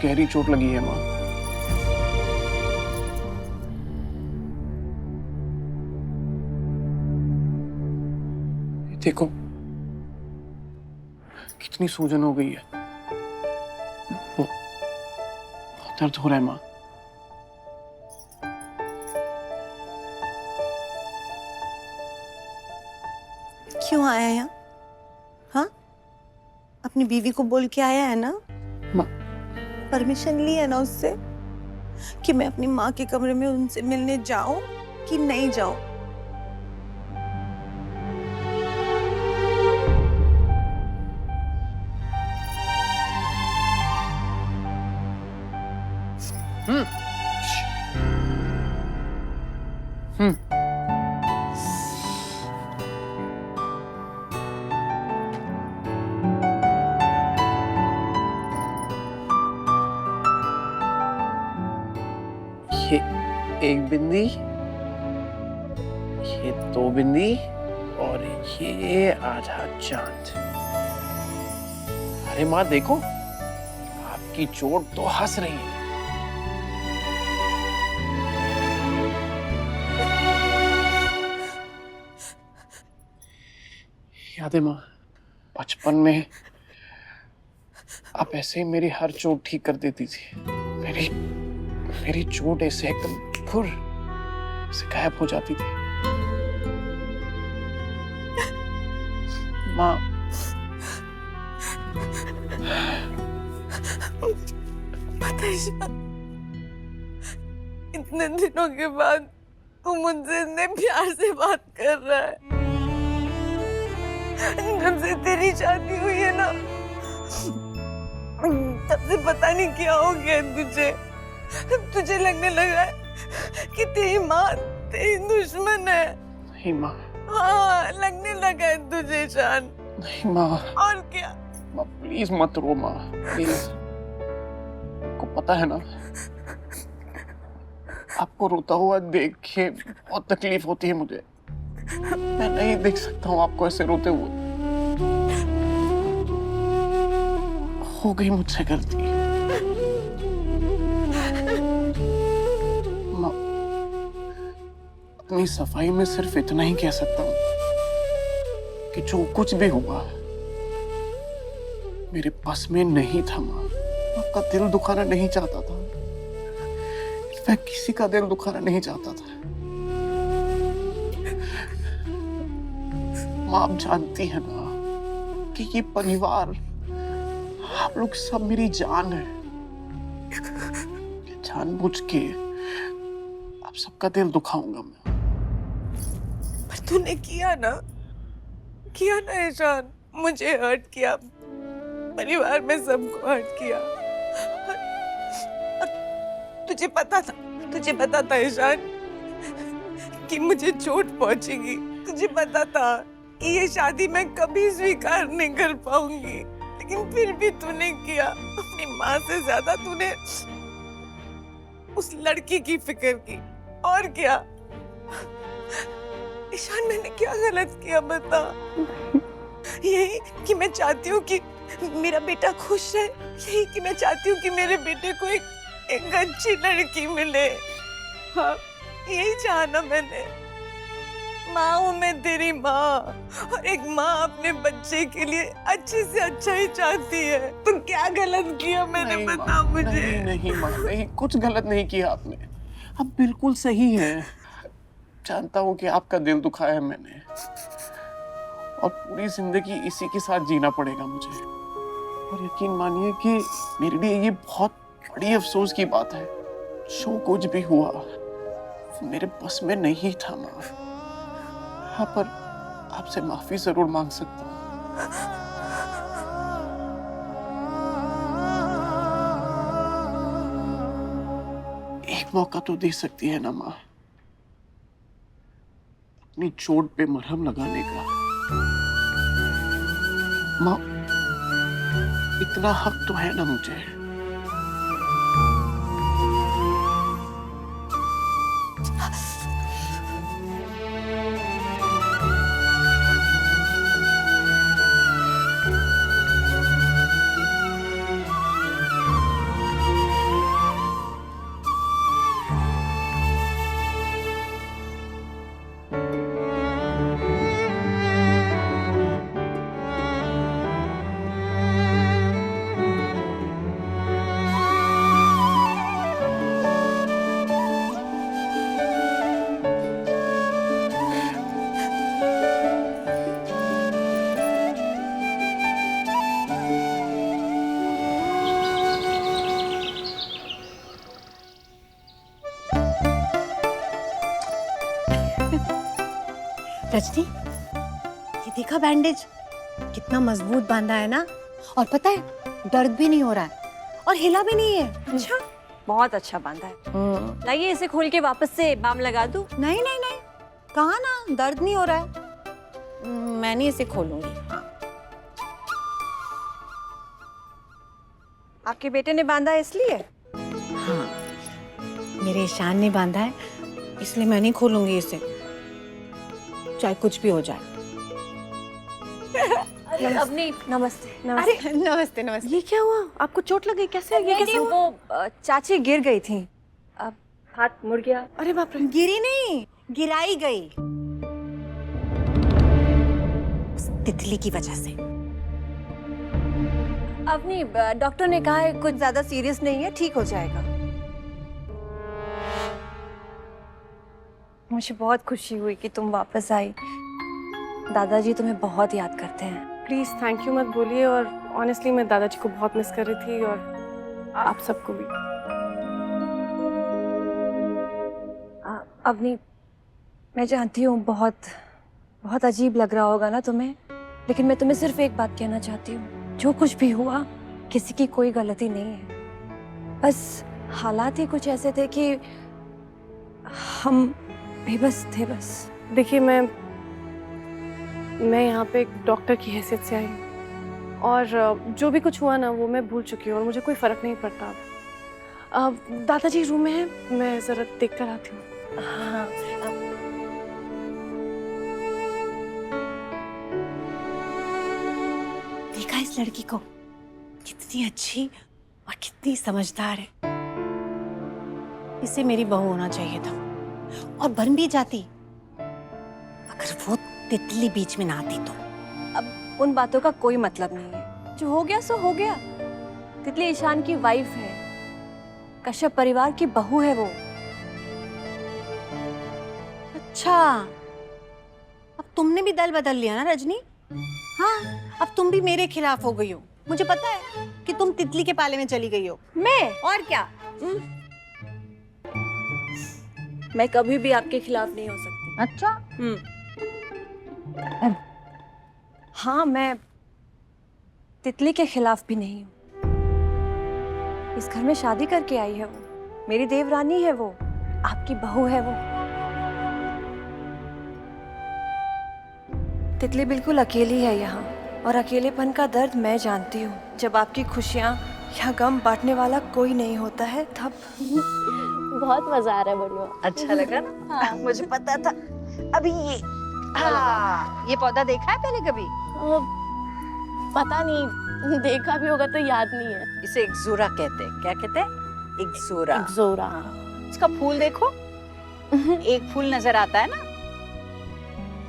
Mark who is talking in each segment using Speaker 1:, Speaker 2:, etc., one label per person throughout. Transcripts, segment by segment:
Speaker 1: गहरी चोट लगी है माँ। देखो कितनी सूजन हो गई है। बहुत दर्द हो रहा है माँ।
Speaker 2: क्यों आया यहाँ? हाँ, अपनी बीवी को बोल के आया है ना?
Speaker 1: माँ
Speaker 2: परमिशन ली है ना उससे कि मैं अपनी माँ के कमरे में उनसे मिलने जाऊं कि नहीं जाऊं?
Speaker 1: हम्म ये एक बिंदी, ये दो बिंदी और ये आधा चांद। अरे माँ देखो, आपकी चोट तो हंस रही है। याद है माँ, बचपन में आप ऐसे ही मेरी हर चोट ठीक कर देती थी। मेरी चोट ऐसे एकदम फुर से गायब हो जाती थी। माँ
Speaker 2: पता है शान, इतने दिनों के बाद तू मुझसे इतने प्यार से बात कर रहा है। जब से तेरी शादी हुई है ना, तब से पता नहीं क्या हो गया तुझे। तुझे लगने लगा है कि तेरी माँ तेरी दुश्मन है।
Speaker 1: नहीं माँ।
Speaker 2: हाँ, लगने लगा है तुझे शान।
Speaker 1: नहीं माँ।
Speaker 2: और क्या?
Speaker 1: माँ प्लीज मत रो माँ, प्लीज। को पता है ना, आपको रोता हुआ देख के बहुत तकलीफ होती है मुझे। मैं नहीं देख सकता हूँ आपको ऐसे रोते हुए। हो गई मुझसे गलती। माँ, अपनी सफाई में सिर्फ इतना ही कह सकता हूँ कि जो कुछ भी हुआ मेरे बस में नहीं था माँ। आपका दिल दुखाना नहीं चाहता था। मैं किसी का दिल दुखाना नहीं चाहता था। माँ आप जानती है ना कि ये परिवार, आप लोग सब मेरी जान है। जानबूझ के आप सबका दिल दुखाऊंगा मैं।
Speaker 2: पर तूने किया ना ईशान, मुझे हर्ट किया, परिवार में सबको हर्ट किया। और तुझे पता था ईशान कि मुझे चोट पहुंचेगी। तुझे पता था कि ये शादी मैं कभी स्वीकार नहीं कर पाऊंगी, लेकिन फिर भी तूने किया। अपनी माँ से ज्यादा तूने उस लड़की की फिक्र की। और क्या ईशान, मैंने क्या गलत किया बता? यही कि मैं चाहती हूँ कि मेरा बेटा खुश रहे, यही कि मैं चाहती हूँ कि मेरे बेटे को एक अच्छी लड़की मिले। हाँ, यही चाहा ना मैंने। माँ हूँ मैं, तेरी माँ, और एक माँ अपने बच्चे के लिए अच्छे से अच्छा ही चाहती है। तो क्या गलत किया मैंने, बता मुझे।
Speaker 1: नहीं माँ, नहीं, कुछ गलत नहीं किया आपने। आप बिल्कुल सही हैं। जानता हूँ कि आपका दिल दुखाया है मैंने, और पूरी जिंदगी इसी के साथ जीना पड़ेगा मुझे। और यकीन मानिए कि मेरे लिए ये बहुत बड़ी अफसोस की बात है। जो कुछ भी हुआ मेरे बस में नहीं था माँ। हाँ, पर आपसे माफी जरूर मांग सकता हूँ। एक मौका तो दे सकती है ना माँ, अपनी चोट पे मरहम लगाने का। माँ, इतना हक तो है ना मुझे।
Speaker 3: रजनी, ये देखा बैंडेज कितना मजबूत बांधा है ना, और पता है दर्द भी नहीं हो रहा है और हिला भी नहीं है।
Speaker 4: अच्छा, बहुत अच्छा बांधा है। लाइए इसे खोल के वापस से बाम लगा दूं।
Speaker 3: नहीं नहीं नहीं, कहा ना दर्द नहीं हो रहा है। मैं नहीं इसे खोलूंगी। हाँ।
Speaker 4: आपके बेटे ने बांधा है इसलिए?
Speaker 3: हाँ, मेरे ईशान ने बांधा है, इसलिए मैं नहीं खोलूंगी इसे, चाहे कुछ भी हो जाए।
Speaker 4: अपनी नमस्ते।
Speaker 3: अरे नमस्ते नमस्ते।
Speaker 4: ये क्या हुआ? आपको चोट लग गई? कैसे? ये कैसे? वो चाची गिर गई थी, अब हाथ मुड़ गया।
Speaker 3: अरे बाप रे, गिरी नहीं, गिराई गई उस तितली की वजह से।
Speaker 4: अपनी डॉक्टर ने कहा है कुछ ज्यादा सीरियस नहीं है, ठीक हो जाएगा। मुझे बहुत खुशी हुई कि तुम वापस आई। दादाजी तुम्हें बहुत याद करते हैं।
Speaker 5: प्लीज थैंक यू मत बोलिए, और ऑनेस्टली मैं दादाजी को बहुत मिस कर रही थी, और आप सबको भी।
Speaker 4: अपनी मैं जानती हूँ बहुत बहुत अजीब लग रहा होगा ना तुम्हें, लेकिन मैं तुम्हें सिर्फ एक बात कहना चाहती हूँ। जो कुछ भी हुआ, किसी की कोई गलती नहीं है। बस हालात ही कुछ ऐसे थे कि हम बेबस थे बस।
Speaker 5: देखिए, मैं यहाँ पे एक डॉक्टर की हैसियत से आई हूँ, और जो भी कुछ हुआ ना वो मैं भूल चुकी हूँ, और मुझे कोई फर्क नहीं पड़ता अब। दादाजी रूम में है, मैं जरा देख कर आती हूँ।
Speaker 4: हाँ,
Speaker 3: देखा इस लड़की को, कितनी अच्छी और कितनी समझदार है। इसे मेरी बहू होना चाहिए था, और बन भी जाती अगर वो तितली बीच में ना आती तो।
Speaker 4: अब उन बातों का कोई मतलब नहीं है। जो हो गया सो हो गया। तितली ईशान की वाइफ है, कश्यप परिवार की बहू है वो।
Speaker 3: अच्छा, अब तुमने भी दल बदल लिया ना रजनी? हाँ, अब तुम भी मेरे खिलाफ हो गई हो। मुझे पता है कि तुम तितली के पाले में चली गई हो।
Speaker 4: मैं?
Speaker 3: और क्या?
Speaker 4: मैं कभी भी आपके खिलाफ नहीं हो सकती।
Speaker 3: अच्छा।
Speaker 4: हाँ, मैं तितली के खिलाफ भी नहीं हूँ। इस घर में शादी करके आई है वो, मेरी देवरानी है वो, आपकी बहू है वो। तितली बिल्कुल अकेली है यहाँ, और अकेलेपन का दर्द मैं जानती हूँ। जब आपकी खुशियाँ या गम बांटने वाला कोई नहीं होता है तब।
Speaker 6: बहुत मजा आ रहा है बड़ुआ।
Speaker 7: अच्छा लगा ना? हाँ। मुझे पता था। अभी ये पौधा देखा है पहले कभी?
Speaker 6: पता नहीं, देखा भी होगा तो याद नहीं है।
Speaker 7: इसे इक्ज़ोरा कहते हैं। क्या कहते हैं? इक्ज़ोरा।
Speaker 6: इक्ज़ोरा।
Speaker 7: इसका फूल देखो, एक फूल नजर आता है ना,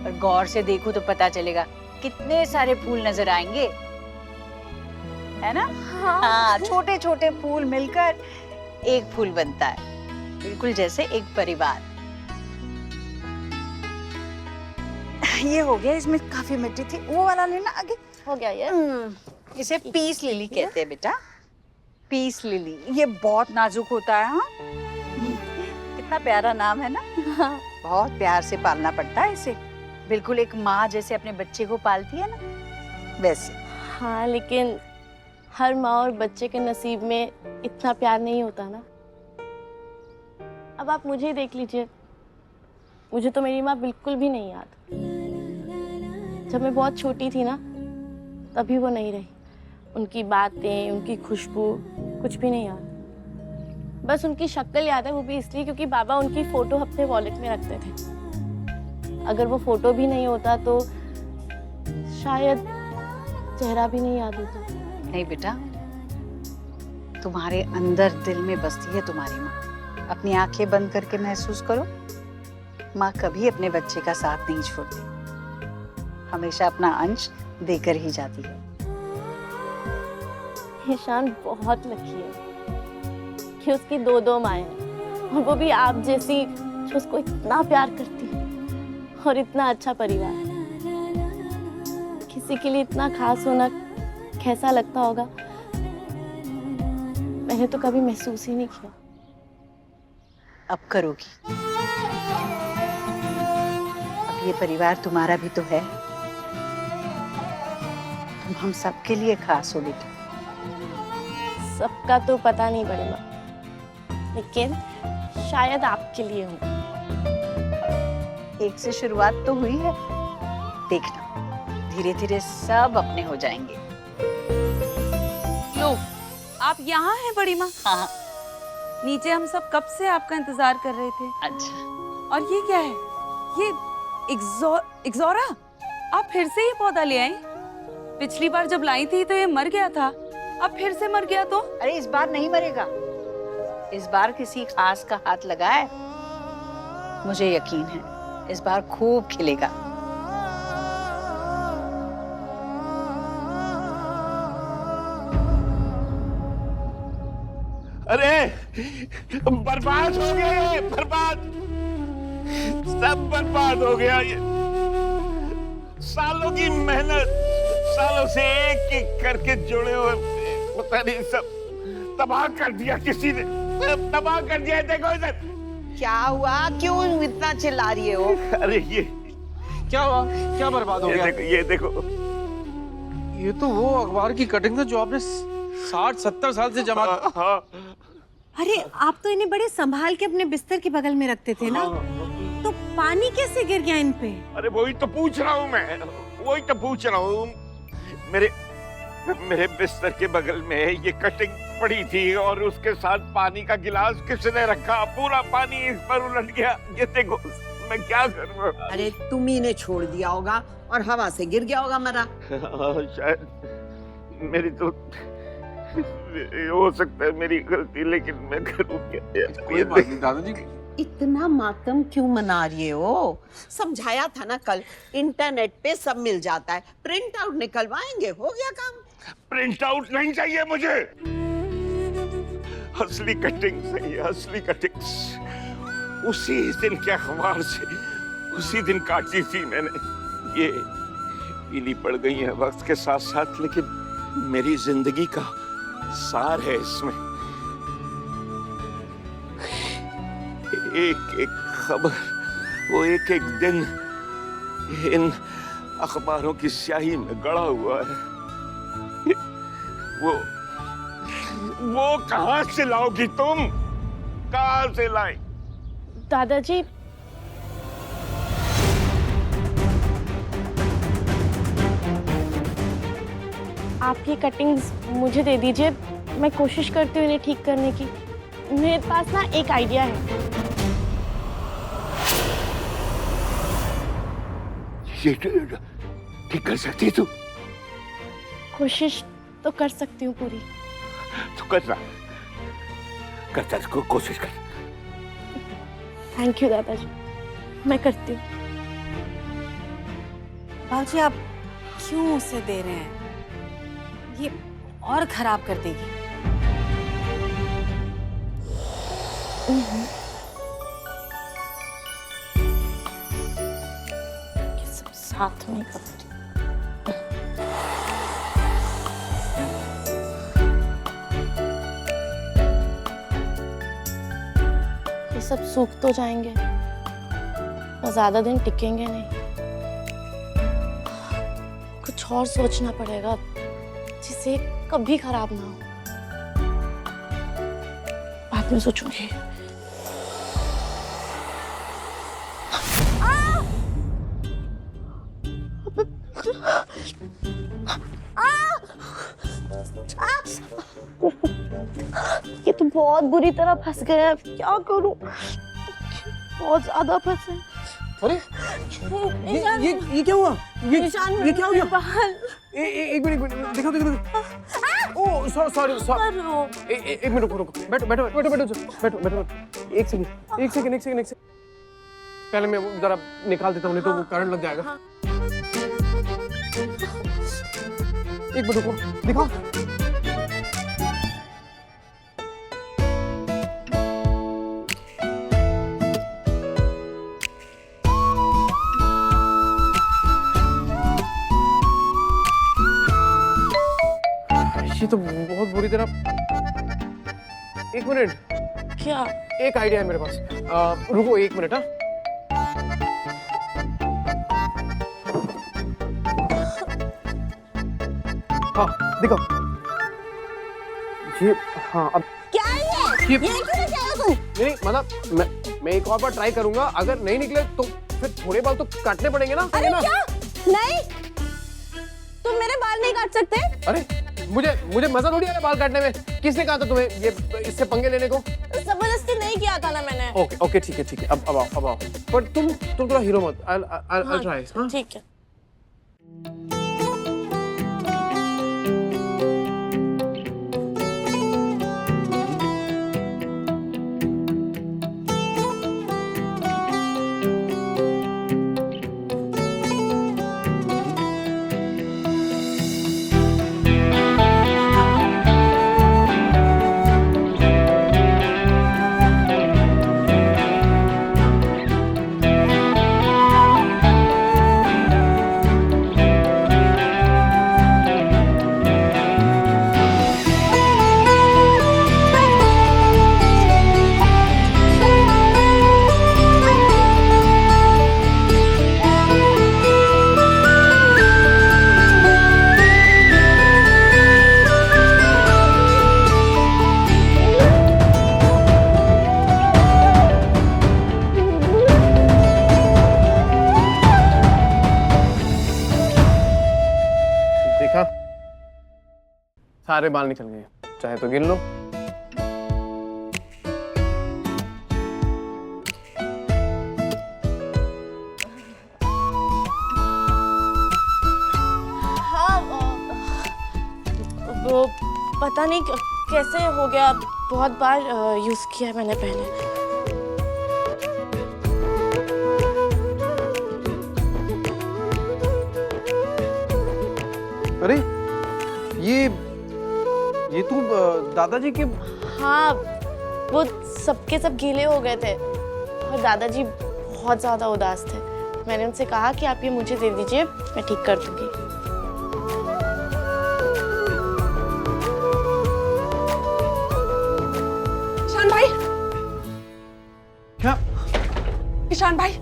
Speaker 7: और गौर से देखो तो पता चलेगा कितने सारे फूल नजर आएंगे, है ना? हाँ, छोटे छोटे फूल मिलकर एक फूल बनता है, बिल्कुल जैसे एक परिवार। ये हो गया, इसमें काफी मिट्टी थी, वो वाला लेना आगे।
Speaker 6: हो गया ये।
Speaker 7: इसे पीस लिली कहते हैं बेटा, पीस लिली। ये बहुत नाजुक होता है। हाँ, कितना प्यारा नाम है ना?
Speaker 6: हाँ।
Speaker 7: बहुत प्यार से पालना पड़ता है इसे, बिल्कुल एक माँ जैसे अपने बच्चे को पालती है ना, वैसे।
Speaker 6: हाँ, लेकिन हर माँ और बच्चे के नसीब में इतना प्यार नहीं होता ना। अब आप मुझे ही देख लीजिए, मुझे तो मेरी माँ बिल्कुल भी नहीं याद। जब मैं बहुत छोटी थी ना, तभी वो नहीं रही। उनकी बातें, उनकी खुशबू कुछ भी नहीं याद। बस उनकी शक्ल याद है, वो भी इसलिए क्योंकि बाबा उनकी फोटो अपने वॉलेट में रखते थे। अगर वो फोटो भी नहीं होता तो शायद चेहरा भी नहीं याद होता।
Speaker 7: नहीं बेटा, तुम्हारे अंदर दिल में बसती है तुम्हारी माँ। अपनी आंखें बंद करके महसूस करो, माँ कभी अपने बच्चे का साथ नहीं छोड़ती, हमेशा अपना अंश देकर ही जाती है।
Speaker 6: ईशान बहुत लकी है कि उसकी दो माएं हैं, और वो भी आप जैसी जो उसको इतना प्यार करती है, और इतना अच्छा परिवार। किसी के लिए इतना खास होना कैसा लगता होगा, मैंने तो कभी महसूस ही नहीं किया।
Speaker 7: अब करोगी। ये परिवार तुम्हारा भी तो है। तुम हम सबके लिए खास हो बेटा।
Speaker 6: सबका तो पता नहीं बड़ी माँ, लेकिन शायद आपके लिए हूँ।
Speaker 7: एक से शुरुआत तो हुई है, देखना धीरे धीरे सब अपने हो जाएंगे।
Speaker 8: लो, आप यहाँ हैं बड़ी माँ?
Speaker 7: हाँ।
Speaker 8: नीचे हम सब कब से आपका इंतजार कर रहे थे।
Speaker 7: अच्छा,
Speaker 8: और ये क्या है? ये इग्ज़ोरा? आप फिर से ये पौधा ले आई? पिछली बार जब लाई थी तो ये मर गया था, अब फिर से मर गया तो?
Speaker 7: अरे इस बार नहीं मरेगा, इस बार किसी खास का हाथ लगा है। मुझे यकीन है इस बार खूब खिलेगा।
Speaker 1: अरे बर्बाद हो गया ये, बर्बाद, सब बर्बाद हो गया ये। सालों की मेहनत, सालों से एक एक करके जुड़े हुए, पता नहीं सब तबाह कर दिया किसी ने, तबाह कर दिया। देखो इधर
Speaker 9: क्या हुआ, क्यों इतना चिल्ला रही हो?
Speaker 1: अरे ये
Speaker 10: क्या हुआ? क्या बर्बाद हो गया?
Speaker 1: ये देखो,
Speaker 10: ये तो वो अखबार की कटिंग है जो आपने 60-70 साल से जमा।
Speaker 1: हाँ।
Speaker 3: अरे आप तो इन्हें बड़े संभाल के अपने बिस्तर के बगल में रखते थे ना, तो पानी कैसे गिर गया इन पे?
Speaker 1: अरे वही तो पूछ रहा हूँ मैं, वही तो पूछ रहा हूँ। मेरे बिस्तर के बगल में ये कटिंग पड़ी थी और उसके साथ पानी का गिलास किसने रखा, पूरा पानी इस पर उलट गया। ये देखो, मैं क्या करूँ?
Speaker 9: अरे तुम ही ने छोड़ दिया होगा और हवा से गिर गया होगा मरा।
Speaker 1: शायद मेरी तो हो सकता है मेरी गलती, लेकिन मैं करूँ क्या?
Speaker 10: कोई बात नहीं दादाजी।
Speaker 9: इतना मातम क्यों मना रही हो? समझाया था ना कल, इंटरनेट पे सब मिल जाता है, प्रिंट आउट निकलवाएंगे, हो गया काम।
Speaker 1: प्रिंट आउट नहीं चाहिए मुझे, असली कटिंग चाहिए, असली कटिंग। उसी दिन के अखबार से उसी दिन काटी थी मैंने। ये पीली पड़ गई है वक्त के साथ साथ, लेकिन मेरी जिंदगी का सार है इसमें। एक एक खबर, वो एक एक दिन इन अखबारों की स्याही में गड़ा हुआ है। वो कहां से लाओगी तुम? कहां से लाई?
Speaker 6: दादाजी, आप ये कटिंग्स मुझे दे दीजिए, मैं कोशिश करती हूँ इन्हें ठीक करने की। मेरे पास ना एक आइडिया है।
Speaker 1: ये ठीक कर सकती तू?
Speaker 6: कोशिश तो कर सकती हूँ पूरी।
Speaker 1: तू करना, कोशिश कर।
Speaker 6: थैंक यू दादाजी, मैं करती हूँ।
Speaker 3: बाबूजी आप क्यों उसे दे रहे हैं? ये और खराब कर देगी।
Speaker 6: ये सब साथ में करती हूँ। ये सब सूख तो जाएंगे, पर ज्यादा दिन टिकेंगे नहीं। कुछ और सोचना पड़ेगा जिससे कभी खराब ना हो। बाद में सोचूंगी। ये तो बहुत बुरी तरह फंस गया है, क्या करूं? बहुत ज्यादा फंसे।
Speaker 10: अरे ये क्या हुआ? ये क्या हो गया? एक मिनट देखो। ओ सॉरी। एक मिनट रुको। बैठो। एक सेकंड। पहले मैं वो जरा निकाल देता हूँ, नहीं तो वो करंट लग जाएगा। एक मिनट रुको, दिखाओ। ये तो बहुत बुरी तरह। एक मिनट,
Speaker 6: क्या?
Speaker 10: एक आइडिया है मेरे पास। रुको एक मिनट। हाँ देखो ये, हाँ अब
Speaker 6: क्या है ये क्यों लेके आया तू?
Speaker 10: नहीं मतलब मैं एक और बार ट्राई करूंगा, अगर नहीं निकले तो फिर थोड़े बाल तो काटने पड़ेंगे ना।
Speaker 6: अरे
Speaker 10: ना?
Speaker 6: क्या? नहीं, तुम मेरे बाल नहीं काट सकते।
Speaker 10: अरे मुझे मजा थोड़ी आ रहा है बाल काटने में। किसने कहा था तुम्हें ये इससे पंगे लेने को?
Speaker 6: जबरदस्ती नहीं किया था ना मैंने।
Speaker 10: ओके ओके ठीक है अब आओ पर तुम थोड़ा हीरो मत। I'll try। हाँ
Speaker 6: ठीक है।
Speaker 10: देखा, सारे बाल निकल गए, चाहे तो गिन लो।
Speaker 6: हाँ वो पता नहीं कैसे हो गया, बहुत बार यूज किया मैंने पहले।
Speaker 10: अरे ये तुम दादाजी के?
Speaker 6: हाँ वो सबके सब गीले हो गए थे और दादाजी बहुत ज्यादा उदास थे। मैंने उनसे कहा कि आप ये मुझे दे दीजिए, मैं ठीक कर दूंगी।
Speaker 2: ईशान भाई,
Speaker 10: क्या?
Speaker 2: ईशान भाई,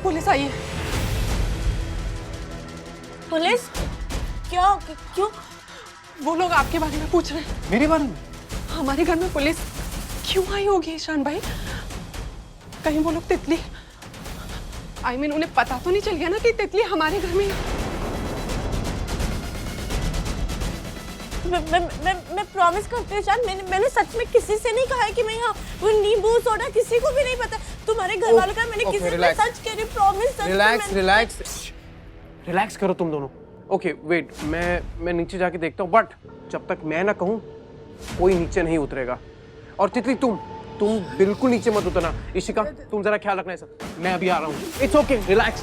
Speaker 2: पुलिस आई है।
Speaker 6: पुलिस? क्यों क्यों?
Speaker 2: वो लोग आपके बारे में पूछ रहे हैं।
Speaker 10: मेरे बारे में?
Speaker 2: हमारे घर में पुलिस क्यों आई होगी ईशान भाई? कहीं वो लोग तितली, I mean, उन्हें पता तो नहीं चल गया ना कि तितली हमारे घर में है?
Speaker 6: मैं प्रॉमिस करती हूँ ईशान, मैंने सच में किसी से नहीं कहा है कि मैं यहाँ वो नींबू सोडा किसी को भी नहीं पता। तुम्हारे घर वालों का मैंने किसी से सच कह रही, प्रॉमिस।
Speaker 10: रिलैक्स करो तुम दोनों। ओके वेट, मैं नीचे जाके देखता हूँ, बट जब तक मैं ना कहूँ कोई नीचे नहीं उतरेगा। और तितली तुम बिल्कुल नीचे मत उतरना। इशिका तुम जरा ख्याल रखना है सर, मैं अभी आ रहा हूँ। It's okay, relax.